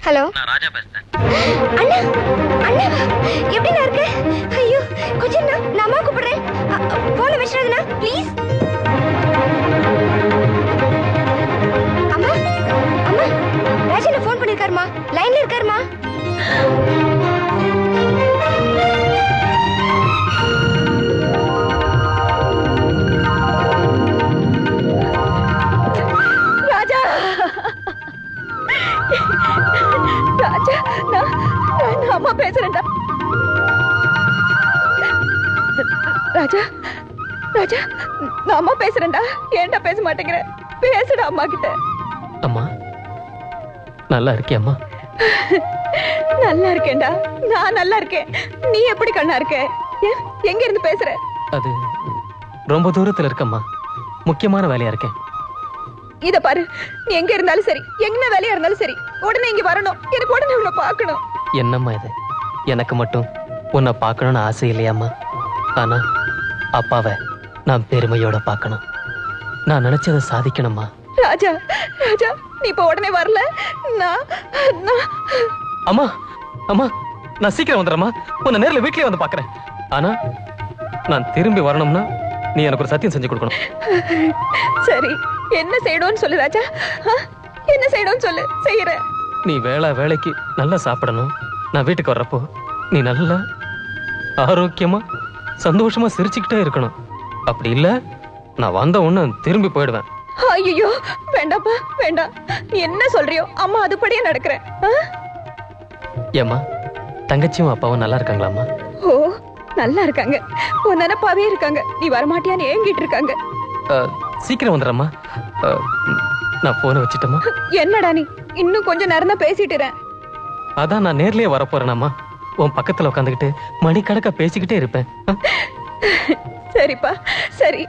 Hello, நான் ராஜா பேசுறேன். அண்ணா அண்ணாவா? எப்படிண்ணா இருக்கு? ஐயோ கொஞ்சம் நான் அம்மா கூப்பிடுறேன். போன வச்சிடாதண்ணா ப்ளீஸ். அம்மா அம்மா, ராஜா ஃபோன் பண்ணிருக்காருமா, லைன்ல இருக்காருமா. ராஜா ராஜா, நான் அம்மா பேசுறேன்டா. ராஜா ராஜா, நான் அம்மா பேசுறேன்டா. ஏன்டா பேச மாட்டேங்கிற? பேசுடா அம்மா கிட்ட. அம்மா நல்லா இருக்கியா அம்மா? நல்லா இருக்கேன்டா, நான் நல்லா இருக்கேன். நீ எப்படி கண்ணா இருக்க? எங்க இருந்து பேசுற? அது ரொம்ப தூரத்துல இருக்கம்மா, முக்கியமான வேலையா இருக்கேன். இத பாரு, நீ எங்க இருந்தாலும் சரி, என்ன வேலையா இருந்தாலும் சரி, உடனே இங்க வரணும். எனக்கு உடனே உன்னை பார்க்கணும். என்னம்மா இது? எனக்கு மட்டும் உன்னை பார்க்கணும்னு ஆசை இல்லையாம்மா? ஆனா அப்பாவை நான் பெருமையோட பார்க்கணும். நான் நினைச்சதை சாதிக்கணும்மா. ராஜா ராஜா, நீ இப்ப உடனே வரல. நான் அம்மா அம்மா, நான் சீக்கிரம் வந்துடுறேம்மா. உன்னை நேரில் வீட்லயே வந்து பார்க்கறேன். ஆனா நான் திரும்பி வரணும்னா நீ எனக்கு ஒரு சத்தியம் செஞ்சு கொடுக்கணும். சரி, என்ன செய்யணும்னு சொல்லு ராஜா. என்ன செய்யணும்னு சொல்லு, செய்யறேன். நீ வேலைக்கு நல்லா சாப்பிடணும். நான் வீட்டுக்கு வர்றப்போ நீ நல்லா ஆரோக்கியமா சந்தோஷமா சிரிச்சுக்கிட்டே இருக்கணும். அப்படி இல்ல நான் வந்த உடனே திரும்பி போயிடுவேன். ஐயோ வேண்டாப்பா, வேண்டாம். நீ என்ன சொல்றியோ அம்மா அதுபடியே நடக்கிறேன். ஏம்மா, தங்கச்சியும் அப்பாவும் நல்லா இருக்காங்களாம்மா? ஓ, நல்லா இருக்காங்க. உன் நினைப்பாவே இருக்காங்க. நீ வரமாட்டியான்னு ஏங்கிட்டு இருக்காங்க. சீக்கிரம் வந்துடுறேம்மா. நான் போனை வச்சுட்டேம்மா. என்னடா நீ இன்னும் கொஞ்சம் நேரம் தான் பேசிட்டுறேன். அதான் நான் நேர்லயே வரப்போறேனாம்மா. உன் பக்கத்துல உட்காந்துக்கிட்டு மணிக்கணக்கா பேசிக்கிட்டே இருப்பேன். சரிப்பா, சரி.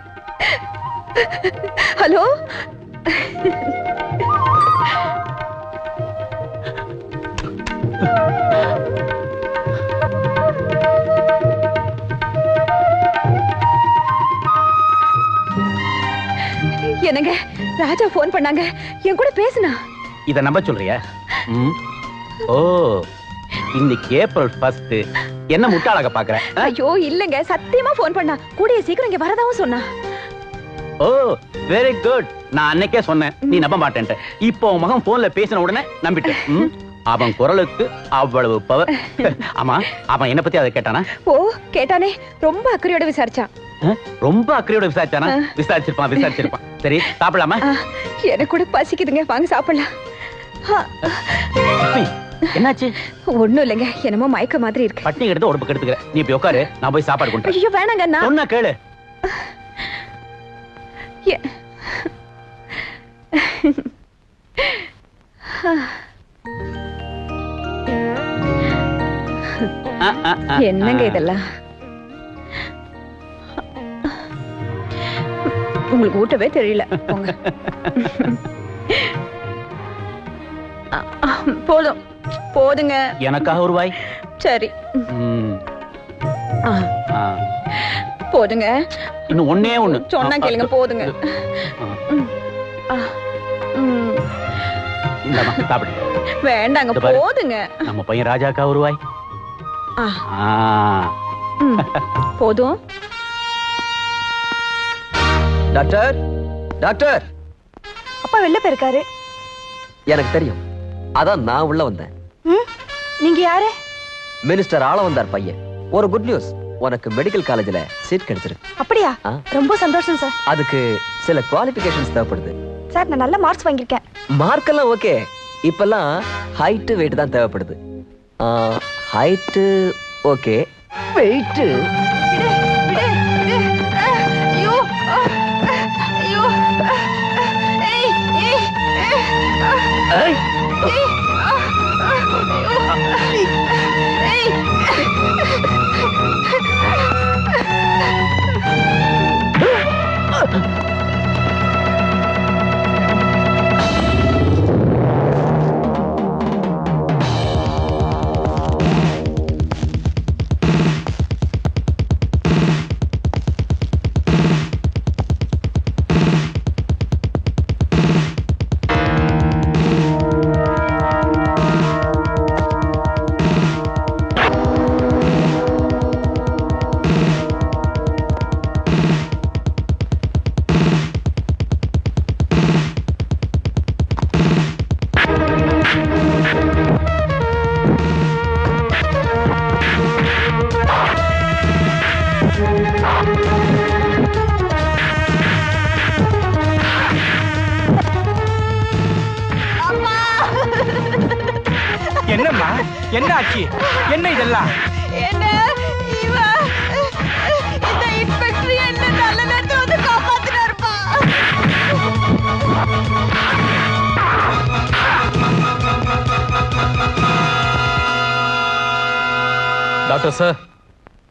ஹலோ, என்னங்க, ராஜா போன் பண்ணாங்க. என் கூட பேசுனா. இத நம்ப சொல்றியா? ஓ, இன்னைக்கு ஏப்ரல் 1 என்ன முட்டாளாக பாக்குற? ஐயோ இல்லங்க, சத்தியமா போன் பண்ணா. கூடிய சீக்கிரம் இங்க வரதாவும் சொன்னா. ஓ, வெரி குட். நான் அன்னைக்கே சொன்னேன், நீ நம்ப மாட்டேன்ட்ட. இப்போ உன் மகன் போன்ல பேசின உடனே நம்பிட்டேன். அவன் குரலுக்கு அவ்வளவு பவர். ஆமா, அவன் என்ன பத்தி அதை கேட்டானா? ஓ, கேட்டானே. ரொம்ப அக்கறையோட விசாரிச்சான். ரொம்ப அக்கறையோட விசாரிச்சானா? விசாரிச்சிருப்பான். சரி, சாப்பிடலாமா? எனக்கு கூட பசிக்குதுங்க, வாங்க சாப்பிடலாம். என்னாச்சு? ஒண்ணும் இல்லைங்க, என்னமோ மயக்க மாதிரி இருக்கு. பட்டினி எடுத்து உடம்பு கெடுத்துக்கிற. நீ போய் உட்காரு, நான் போய் சாப்பாடு கொண்டு வரேன். ஐயோ வேணாங்க, நான் சொன்னா கேளு. என்னங்க இதெல்லாம்? உங்களுக்கு ஊட்டவே தெரியல. போங்க. போதும் போதுங்க. எனக்காக ஒரு வாய். சரி, போதுங்க. இன்னும் ஒண்ணே ஒண்ணு சொன்னா கேளுங்க. போதுங்க. சாப்பிடு. வேண்டாங்க, போதுங்க. நம்ம பையன் ராஜாக்கா ஒரு வாய். போதும். Doctor, doctor. அப்பா வெளில போயிருக்காரு. எனக்கு தெரியும், அதான் நான் உள்ள வந்தேன். நீங்க யாரு? மினிஸ்டர் ஆள வந்தார் பையன். ஒரு குட் நியூஸ், உனக்கு மெடிக்கல் காலேஜ்ல சீட் கிடைச்சிருக்கு. அப்படியா? ரொம்ப சந்தோஷம் சார். அதுக்கு சில குவாலிஃபிகேஷன்ஸ் தேவைப்படுது. சார், நான் நல்ல மார்க்ஸ் வாங்கியிருக்கேன். மார்க் எல்லாம் ஓகே. இப்பெல்லாம் ஹைட் வெயிட் தான் தேவைப்படுது. ஹைட் ஓகே, வெயிட் என்னம்மா என்ன ஆச்சு? என்ன இதெல்லாம்? என்ன இந்த இன்ஸ்பெக்டர் என்ன நல்ல நேரத்துல வந்து காப்பாத்தினாருப்பா. டாக்டர் சார்,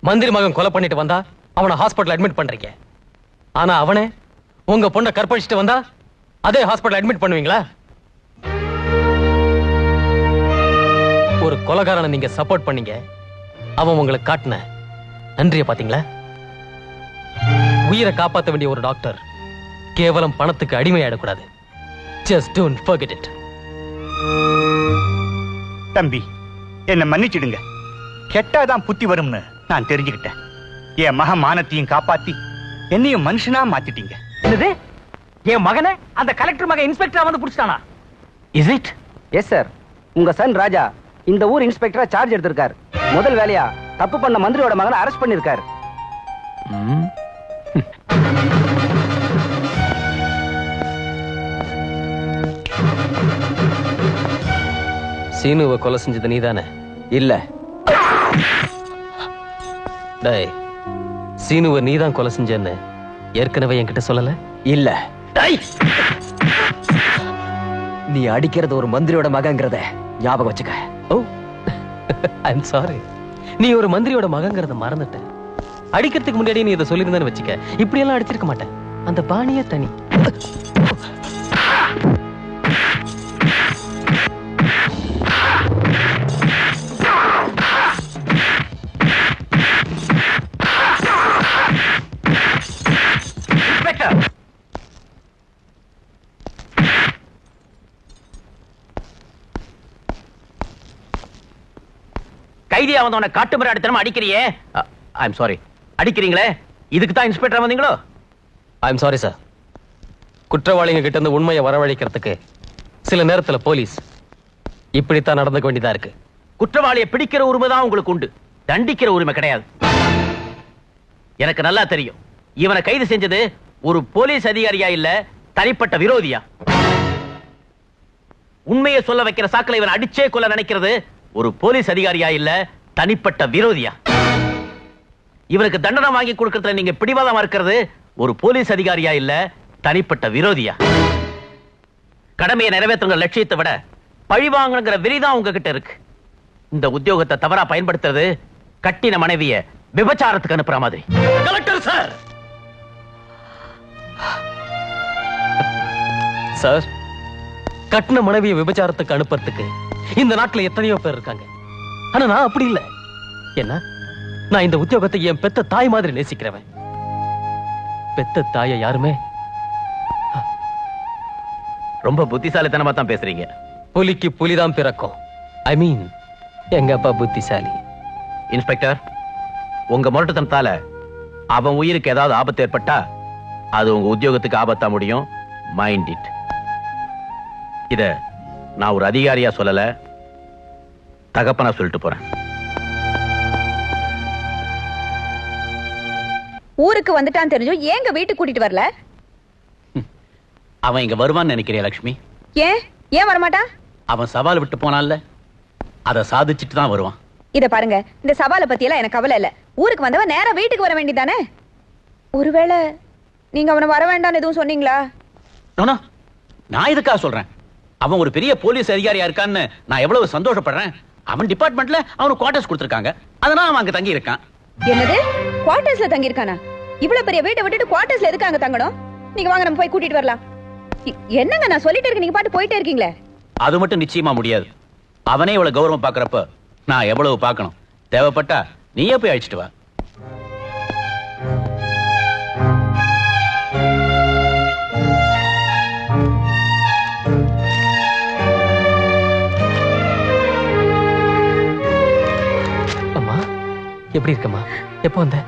மந்திரி மகன் கொலை பண்ணிட்டு வந்தா அவனை ஹாஸ்பிடல் அட்மிட் பண்றீங்க. ஆனா அவனே உங்க பொண்ணை கற்பழிச்சிட்டு வந்தா அதே ஹாஸ்பிடல் அட்மிட் பண்ணுவீங்களா? ஒரு கொலைகாரனை நீங்க சப்போர்ட் பண்ணீங்க, அவன் உங்களுக்கு காட்டின நன்றிய பாத்தீங்களா? உயிரை காப்பாற்ற வேண்டிய ஒரு டாக்டர் கேவலம் பணத்துக்கு அடிமையாயிடக்கூடாது. Just don't forget it. தம்பி, என்ன மன்னிச்சிடுங்க. கெட்டாதான் புத்தி வரும்னு நான் தெரிஞ்சுக்கிட்டேன். என் மகன் மானத்தையும் காப்பாத்தி என்னையும் மனுஷனா மாத்திட்டீங்க. என்னது? என் மகனை அந்த கலெக்டர் மகன் இன்ஸ்பெக்டரா வந்து புடிச்சிட்டானா? Is it? Yes sir. உங்க சன் ராஜா இந்த ஊர் இன்ஸ்பெக்டரா சார்ஜ் எடுத்திருக்காரு. முதல் வேலையா தப்பு பண்ண மந்திரியோட மகனை அரெஸ்ட் பண்ணிருக்காரு. சீனுவை கொலை செஞ்சது நீதானே? இல்ல, டேய், சீனுவை நீதான் கொலை செஞ்சேன்னு ஏற்கனவே என்கிட்ட சொல்லல? இல்ல. டேய், நீ அடிக்கிறது ஒரு மந்திரியோட மகங்கிறத ஞாபகம் வச்சுக்க. ஓ, ஐம் சாரி. நீ ஒரு மந்திரியோட மகங்கிறத மறந்துட்ட. அடிக்கிறதுக்கு முன்னாடி நீ இதை சொல்லியிருந்தேன்னு வச்சுக்க, இப்படி எல்லாம் அடிச்சிருக்க மாட்டேன். அந்த பாணியே தனி. கைதியா வந்தவன காட்டு முறை அடித்தனமா அடிக்கிறியே. I'm sorry. அடிக்கிறீங்களே, இதுக்கு தான் இன்ஸ்பெக்டர் வந்தீங்களோ? I'm sorry sir. குற்றவாளிங்க கிட்ட இருந்து உண்மையை வரவழைக்கிறதுக்கு சில நேரத்துல போலீஸ் இப்படித்தான் நடந்துக்க வேண்டியதா இருக்கு. குற்றவாளியை பிடிக்கிற உரிமை தான் உங்களுக்கு உண்டு, தண்டிக்கிற உரிமை கிடையாது. எனக்கு நல்லா தெரியும், இவனை கைது செஞ்சது ஒரு போலீஸ் அதிகாரியா இல்ல தனிப்பட்ட விரோதியா. உண்மையை சொல்ல வைக்கிற சாக்கில இவன் அடிச்சே கொள்ள நினைக்கிறது ஒரு போலீஸ் அதிகாரியா இல்ல தனிப்பட்ட விரோதியா. இவனுக்கு தண்டனை வாங்கி கொடுக்கறதுல நீங்க பிடிவாதமா இருக்கிறது ஒரு போலீஸ் அதிகாரியா இல்ல தனிப்பட்ட விரோதியா. கடமையை நிறைவேற்றுற லட்சியத்தை விட பழிவாங்கங்கிற வெறிதான் உங்ககிட்ட இருக்கு. இந்த உத்தியோகத்தை தவறா பயன்படுத்துறது கட்டின மனைவிய விபச்சாரத்துக்கு அனுப்புற மாதிரி. கலெக்டர் சார், சார், கட்டின மனைவியை விபச்சாரத்துக்கு அனுப்புறதுக்கு இந்த நாட்டுல எத்தனையோ பேர் இருக்காங்க. ஆனா நான் அப்படி இல்லை. என்ன, நான் இந்த உத்தியோகத்தை என் பெத்த தாய் மாதிரி நேசிக்கிறவன். பெத்த தாயை யாருமே. ரொம்ப புத்திசாலித்தனமா தான் பேசுறீங்க. புலிக்கு புலிதான் பிறக்கும். ஐ மீன், எங்க அப்பா புத்திசாலி. இன்ஸ்பெக்டர், உங்க முரட்டுத்தனத்தால அவன் உயிருக்கு ஏதாவது ஆபத்து ஏற்பட்டா அது உங்க உத்தியோகத்துக்கு ஆபத்தா முடியும். Mind it. இத நான் ஒரு அதிகாரியா சொல்லல, தகப்பனா சொல்லிட்டு போறேன். ஊருக்கு வந்துட்டான் தெரிஞ்சும் ஏங்க வீட்டுக்கு கூட்டிட்டு வரல? அவன் இங்க வருவான்னு நினைக்கிறியா லட்சுமி? ஏன் வரமாட்டான்? அவன் சவால் விட்டு போனான்ல, அதை சாதிச்சுட்டு தான் வருவான். இத பாருங்க, இந்த சவாலை பத்தி எல்லாம் எனக்கு கவலை இல்ல. ஊருக்கு வந்தவன் நேரா வீட்டுக்கு வர வேண்டியதானே? ஒருவேளை நீங்க அவனை வர வேண்டாம்னு எதுவும் சொன்னீங்களா? நோனா, நான் இதுக்காக சொல்றேன். அவன் ஒரு பெரிய போலீஸ் அதிகாரியா இருக்கான்னு நான் எவ்வளவு சந்தோஷப்படுறேன். அவன் டிபார்ட்மெண்ட்ல அவனுக்கு குவார்டர்ஸ் கொடுத்திருக்காங்க, அதனால அவன் அங்க தங்கி இருக்கான். என்னது, குவார்டர்ஸ்ல தங்கி இருக்கானா? இவ்வளவு பெரிய வீட்டை விட்டுட்டு குவார்டர்ஸ்ல எதுக்கு அங்க தங்கணும்? நீங்க வாங்க, நம்ம போய் கூட்டிட்டு வரலாம். என்னங்க நான் சொல்லிட்டு இருக்கேன், நீங்க பாட்டு போயிட்டே இருக்கீங்களே. அது மட்டும் நிச்சயமா முடியாது. அவனே இவ்வளவு கௌரவம் பாக்குறப்ப நான் எவ்வளவு பார்க்கணும். தேவைப்பட்டா நீயே போய் அழைச்சிட்டு வா. அம்மா, எப்படி இருக்கம்மா? எப்போ வந்த?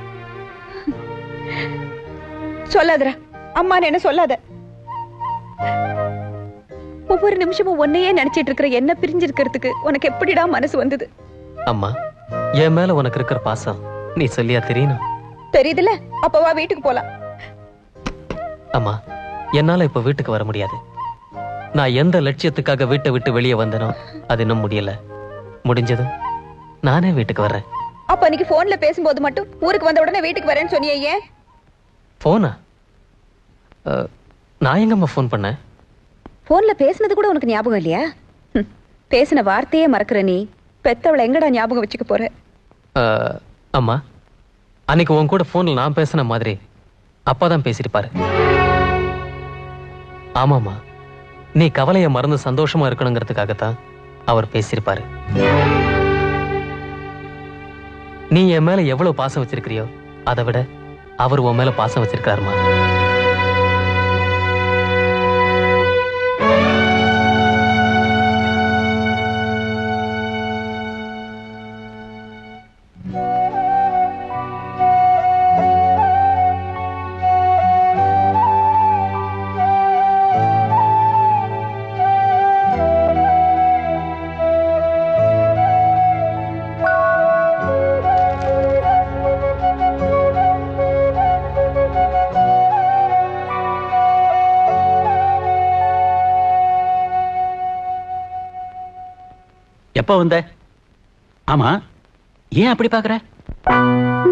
சொல்லாதடா அம்மா, என்ன சொல்லாத. ஒவ்வொரு நிமிஷமும் ஒன்னையே நினைச்சிட்டு இருக்கிற என்ன பிரிஞ்சிருக்கிறதுக்கு உனக்கு எப்படிடா மனசு வந்தது? அம்மா, என் மேல உனக்கு இருக்கிற பாசம் நீ சொல்லியா தெரியணும்? தெரியுதுல, அப்பவா வீட்டுக்கு போலாம். அம்மா, என்னால இப்ப வீட்டுக்கு வர முடியாது. நான் எந்த லட்சியத்துக்காக வீட்டை விட்டு வெளியே வந்தனோ அது இன்னும் முடியல. முடிஞ்சதும் நானே வீட்டுக்கு வர்றேன். அப்ப அன்னைக்கு போன்ல பேசும்போது மட்டும் ஊருக்கு வந்த உடனே வீட்டுக்கு வரேன்னு சொன்னியே ஏன்? போனா நான் எங்கம்மா ஃபோன் பண்ணேன்? போன்ல பேசுனது கூட உனக்கு ஞாபகம் இல்லையா? பேசின வார்த்தையே மறக்கிற நீ பெத்தவளை எங்கடா ஞாபகம் வச்சுக்க போற? அம்மா, அன்னைக்கு உன் கூட போன்ல நான் பேசின மாதிரி அப்பா தான் பேசிருப்பாரு. ஆமாமா, நீ கவலையை மறந்து சந்தோஷமா இருக்கணுங்கிறதுக்காகத்தான் அவர் பேசியிருப்பாரு. நீ என் மேல எவ்வளவு பாசம் வச்சிருக்கிறியோ அதை விட அவர் உன் மேல பாசம் வச்சிருக்காருமா. எப்ப வந்த? ஆமா, ஏன் அப்படி பாக்குற?